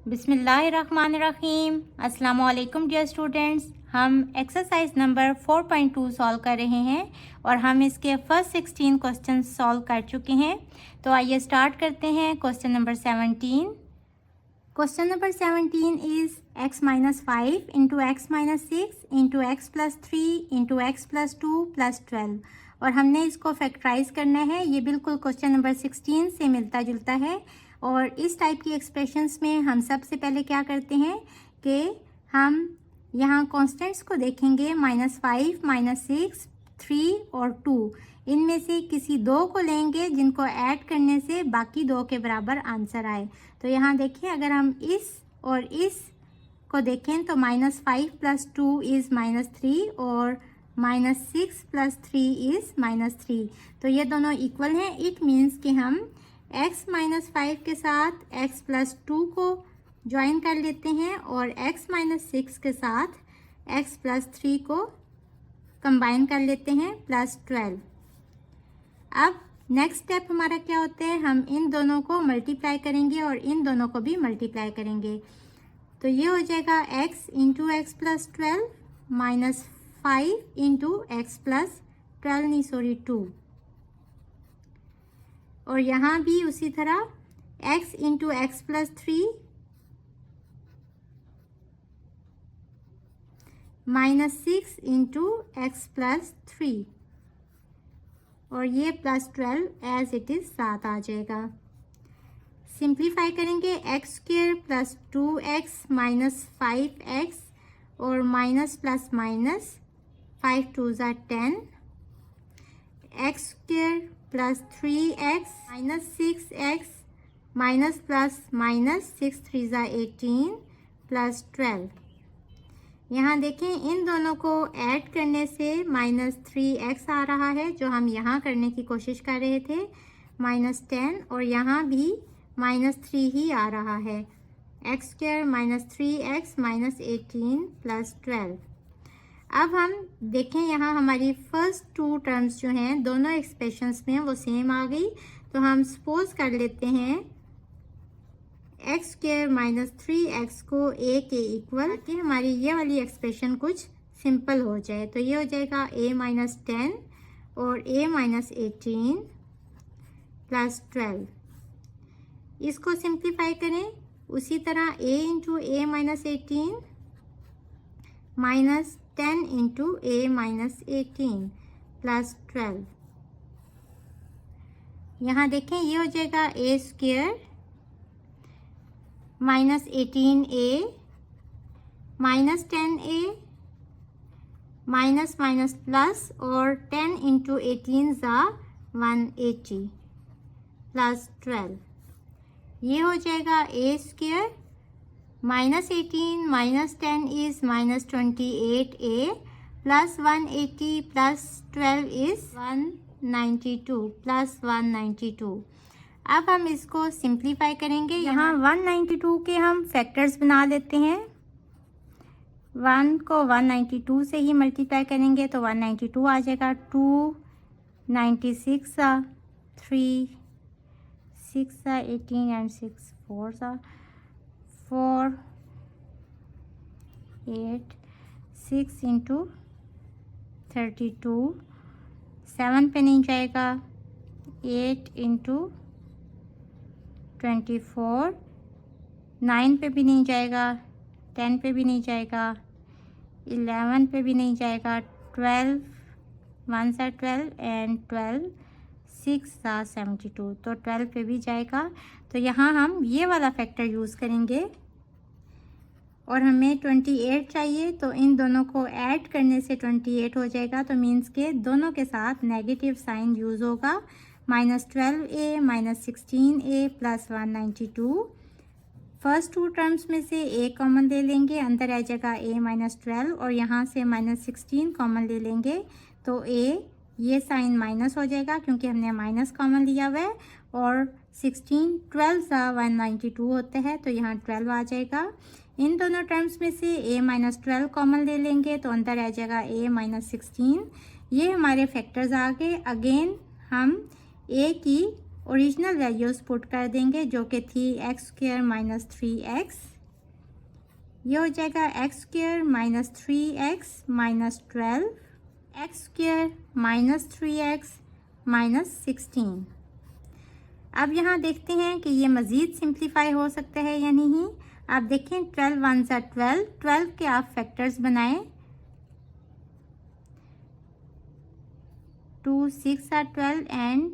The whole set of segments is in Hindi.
बिस्मिल्लाहिर्रहमानिर्रहीम। अस्सलाम वालेकुम डियर स्टूडेंट्स। हम एक्सरसाइज नंबर 4.2 सॉल्व कर रहे हैं और हम इसके फर्स्ट 16 क्वेश्चन सॉल्व कर चुके हैं। तो आइए स्टार्ट करते हैं। Question number 17। Question number 17 is x minus 5 into x minus 6 into x plus 3 into x plus 2 plus 12 और हमने इसको फैक्टराइज करना है। ये बिल्कुल क्वेश्चन नंबर 16 से मिलता जुलता है और इस टाइप की एक्सप्रेशंस में हम सबसे पहले क्या करते हैं कि हम यहाँ कॉन्स्टेंट्स को देखेंगे। -5, -6, 3 और 2 इनमें से किसी दो को लेंगे जिनको ऐड करने से बाकी दो के बराबर आंसर आए। तो यहाँ देखिए, अगर हम इस और इस को देखें तो -5 + 2 इज़ -3 और -6 + 3 इज़ -3। तो ये दोनों इक्वल हैं। इट मीन्स कि हम x - 5 के साथ x + 2 को ज्वाइन कर लेते हैं और x - 6 के साथ x + 3 को कंबाइन कर लेते हैं +12। अब नेक्स्ट स्टेप हमारा क्या होता है, हम इन दोनों को मल्टीप्लाई करेंगे और इन दोनों को भी मल्टीप्लाई करेंगे। तो ये हो जाएगा x × x + 12 -5 × x + 2 और यहाँ भी उसी तरह x × x + 3 -6 × x + 3 और ये +12 एज इट इज़ साथ आ जाएगा। सिंप्लीफाई करेंगे x² + 2x - 5x और minus plus minus 5 2 = 10, x² + 3x -6x minus plus minus 6 3 = 18 +12। यहाँ देखें, इन दोनों को ऐड करने से -3x आ रहा है जो हम यहाँ करने की कोशिश कर रहे थे, -10 और यहाँ भी -3 ही आ रहा है। x² - 3x -18 +12। अब हम देखें, यहाँ हमारी फर्स्ट 2 टर्म्स जो हैं दोनों एक्सप्रेशंस में वो सेम आ गई। तो हम सपोज कर लेते हैं x² - 3x को a के इक्वल कि हमारी ये वाली एक्सप्रेशन कुछ सिंपल हो जाए। तो ये हो जाएगा a - 10 और a - 18 +12। इसको सिंप्लीफाई करें उसी तरह a × a - 18 -10 × a - 18 +12। यहाँ देखें, ये हो जाएगा a² -18a -10a minus minus plus और 10 × 18 = 180 +12। ये हो जाएगा a² -18 -10 इज़ -28a + 180 + 12 इज़ 192 + 192। अब हम इसको सिंप्लीफाई करेंगे। यहाँ 192 के हम फैक्टर्स बना लेते हैं। 1 को 192 से ही मल्टीप्लाई करेंगे तो 192 आ जाएगा। 2 96 3 6 18 and 6 4 4 8 6 × 32 7 पे नहीं जाएगा। 8 × 24 9 पे भी नहीं जाएगा। 10 पे भी नहीं जाएगा। 11 पे भी नहीं जाएगा। 12 1 सा 12 एंड 12 6 सा 72 तो 12 पे भी जाएगा। तो यहाँ हम ये वाला फैक्टर यूज़ करेंगे और हमें 28 चाहिए। तो इन दोनों को ऐड करने से 28 हो जाएगा। तो मीन्स के दोनों के साथ नेगेटिव साइन यूज़ होगा। -12a -16a + 192। फर्स्ट 2 टर्म्स में से a कॉमन ले लेंगे, अंदर आ जाएगा a - 12 और यहाँ से -16 कॉमन ले लेंगे तो a ये साइन माइनस हो जाएगा क्योंकि हमने माइनस कॉमन लिया हुआ है और 16 12 सा 192 होता है तो यहाँ 12 आ जाएगा। इन दोनों टर्म्स में से a - 12 कॉमन ले लेंगे तो अंदर आ जाएगा a - 16। ये हमारे फैक्टर्स आ गए। अगेन हम a की ओरिजिनल वैल्यूज़ पुट कर देंगे जो कि थी x² - 3x ये हो जाएगा x square minus 3x minus 12, x square minus 3x minus 16। अब यहाँ देखते हैं कि ये मज़ीद सिंप्लीफाई हो सकता है या नहीं। आप देखें 12 वन सा 12, 12 के आप फैक्टर्स बनाएं। 2 6 are 12 एंड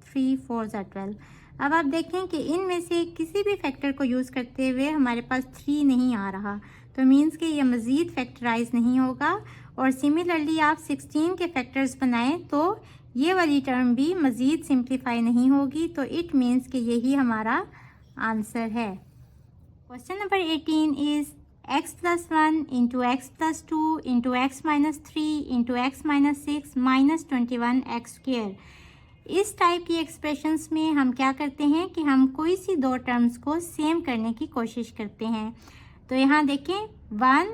3 4 are 12। अब आप देखें कि इनमें से किसी भी फैक्टर को यूज़ करते हुए हमारे पास 3 नहीं आ रहा, तो मीन्स कि ये मज़ीद फैक्टराइज नहीं होगा। और सिमिलरली आप 16 के फैक्टर्स बनाएं तो ये वाली टर्म भी मज़ीद सिंप्लीफाई नहीं होगी, तो इट मीन्स कि यही हमारा आंसर है। Question number 18 is x plus 1 into x plus 2 into x minus 3 into x minus 6 minus 21 x square। इस टाइप की एक्सप्रेशंस में हम क्या करते हैं कि हम कोई सी दो टर्म्स को सेम करने की कोशिश करते हैं। तो यहाँ देखें 1,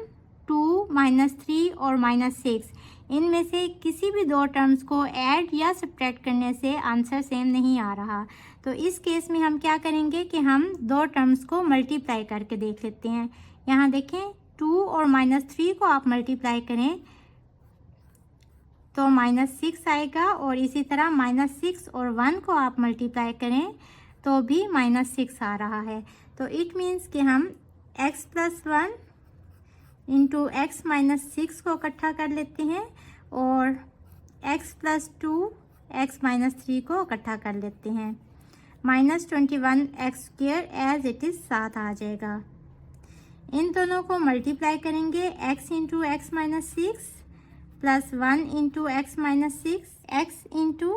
2, -3 और -6, इनमें से किसी भी दो टर्म्स को ऐड या सब्ट्रैक्ट करने से आंसर सेम नहीं आ रहा। तो इस केस में हम क्या करेंगे कि हम दो टर्म्स को मल्टीप्लाई करके देख लेते हैं। यहाँ देखें 2 और -3 को आप मल्टीप्लाई करें तो -6 आएगा, और इसी तरह -6 और 1 को आप मल्टीप्लाई करें तो भी -6 आ रहा है। तो इट मीन्स कि हम x plus 1 into x minus 6 को इकट्ठा कर लेते हैं और x plus 2 x माइनस 3 को इकट्ठा कर लेते हैं। -21 x square as it is साथ आ जाएगा। इन दोनों को मल्टीप्लाई करेंगे x into x minus 6 plus 1 into x minus 6, x into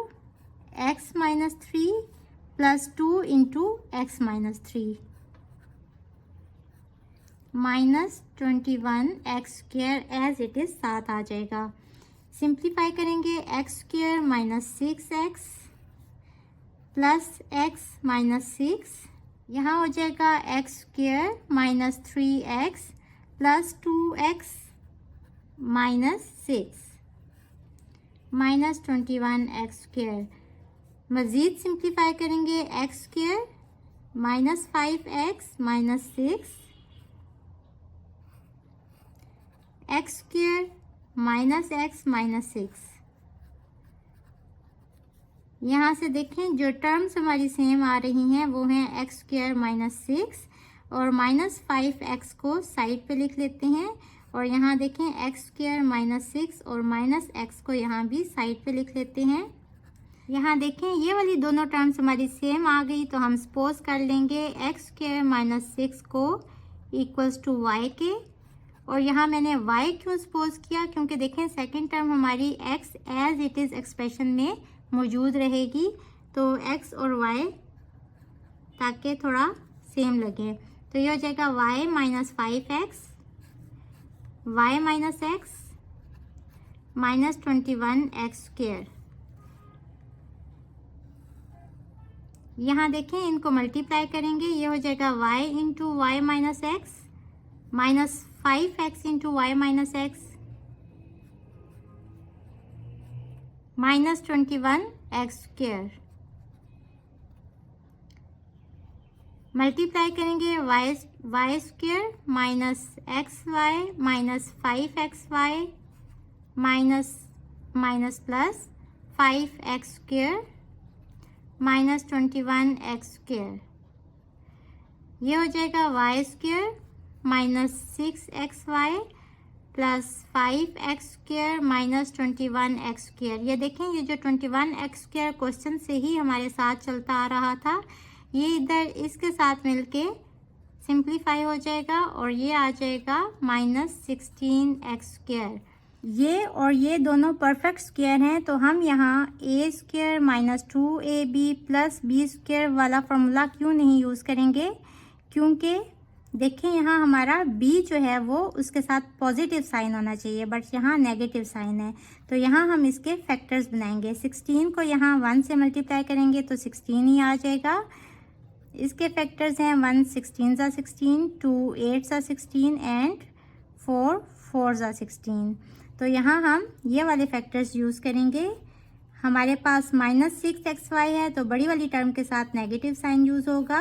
x minus 3 plus 2 into x minus 3, -21 x square as it is साथ आ जाएगा। सिंप्लीफाई करेंगे x square minus 6x plus x minus 6, यहाँ हो जाएगा x square minus 3x plus 2x minus 6 -21 x square. मज़ीद सिंप्लीफाई करेंगे x square minus 5x minus 6, x square minus x minus 6। यहाँ से देखें जो टर्म्स हमारी सेम आ रही हैं वो हैं एक्स स्क्वायर माइनस 6 और -5x को साइड पे लिख लेते हैं, और यहाँ देखें एक्स स्क्वायर माइनस 6 और -x को यहाँ भी साइड पे लिख लेते हैं। यहाँ देखें ये वाली दोनों टर्म्स हमारी सेम आ गई, तो हम सपोज कर लेंगे एक्स स्क्वायर माइनस 6 को इक्वल्स टू y के, और यहाँ मैंने y क्यों सपोज किया, क्योंकि देखें सेकेंड टर्म हमारी x as it is expression में मौजूद रहेगी, तो x और y ताकि थोड़ा सेम लगे। तो ये हो जाएगा y minus 5x y minus x -21 x squared. यहाँ देखें इनको मल्टीप्लाई करेंगे, ये हो जाएगा y into y minus x minus 5x into y minus x -21 x squared. Multiply करेंगे y squared minus x y minus 5xy minus plus 5x squared -21 x squared. ये हो जाएगा y squared minus 6xy plus 5x squared -21 x squared. ये देखें ये जो 21 एक्स स्क्वायर क्वेश्चन से ही हमारे साथ चलता आ रहा था, ये इधर इसके साथ मिलके सिंप्लीफाई हो जाएगा और ये आ जाएगा -16 एक्स स्क्वायर। ये और ये दोनों परफेक्ट स्क्वायर हैं, तो हम यहाँ a square minus 2ab plus b square वाला फार्मूला क्यों नहीं यूज़ करेंगे, क्योंकि देखें यहाँ हमारा b जो है वो उसके साथ पॉजिटिव साइन होना चाहिए, बट यहाँ नेगेटिव साइन है, तो यहाँ हम इसके फैक्टर्स बनाएंगे। 16 को यहाँ 1 से मल्टीप्लाई करेंगे तो 16 ही आ जाएगा। इसके फैक्टर्स हैं 1 16 ज़ा 16, 2 8 ज़ा 16 एंड 4 4 ज़ा 16। तो यहाँ हम ये वाले फैक्टर्स यूज़ करेंगे। हमारे पास -6xy है, तो बड़ी वाली टर्म के साथ नेगेटिव साइन यूज़ होगा।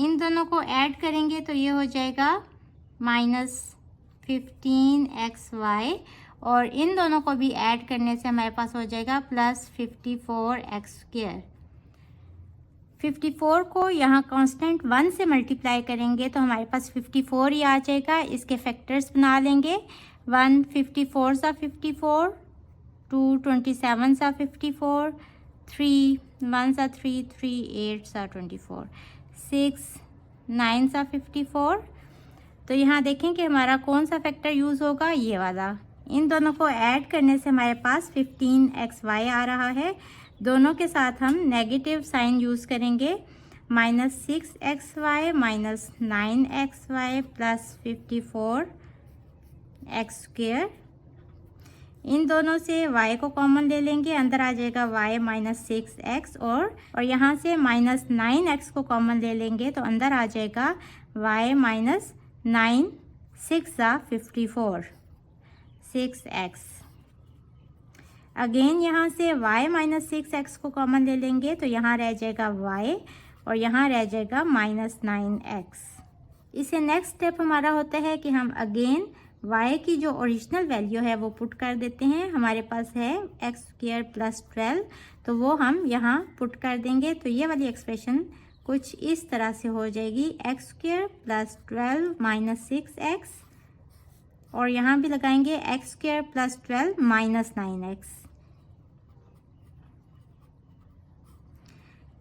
इन दोनों को ऐड करेंगे तो ये हो जाएगा -15xy, और इन दोनों को भी ऐड करने से हमारे पास हो जाएगा +54x²। 54 को यहाँ कांस्टेंट 1 से मल्टीप्लाई करेंगे तो हमारे पास 54 ही आ जाएगा। इसके फैक्टर्स बना लेंगे। 1 54 सा 54, 2 27 सा 54, 3 1 सा 3, 3 8 सा 24, 6 9 सा 54। तो यहाँ देखें कि हमारा कौन सा फैक्टर यूज़ होगा, ये वाला। इन दोनों को ऐड करने से हमारे पास 15xy आ रहा है। दोनों के साथ हम नेगेटिव साइन यूज़ करेंगे। -6xy -9xy +54x²। इन दोनों से y को कॉमन ले लेंगे, अंदर आ जाएगा y -6x, और यहाँ से -9x को कॉमन ले लेंगे तो अंदर आ जाएगा y -9 6 सा 54, 6x। अगेन यहाँ से y -6x को कॉमन ले लेंगे तो यहाँ रह जाएगा y, और यहाँ रह जाएगा -9x। इसे नेक्स्ट स्टेप हमारा होता है कि हम अगेन y की जो ओरिजिनल वैल्यू है वो पुट कर देते हैं। हमारे पास है x² + 12, तो वो हम यहाँ पुट कर देंगे। तो ये वाली एक्सप्रेशन कुछ इस तरह से हो जाएगी, x² + 12 - 6x, और यहाँ भी लगाएंगे x² + 12 - 9x।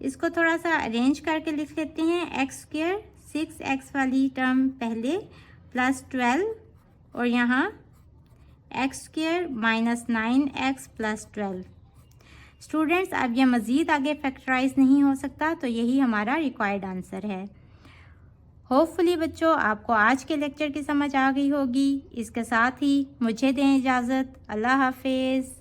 इसको थोड़ा सा अरेंज करके लिख लेते हैं। x² 6x वाली टर्म पहले, +12, और यहाँ x² - 9x + 12। स्टूडेंट्स, अब यह मज़ीद आगे फैक्टराइज नहीं हो सकता, तो यही हमारा रिक्वायर्ड आंसर है। होपफुली बच्चों आपको आज के लेक्चर की समझ आ गई होगी। इसके साथ ही मुझे दें इजाज़त। अल्लाह हाफिज़।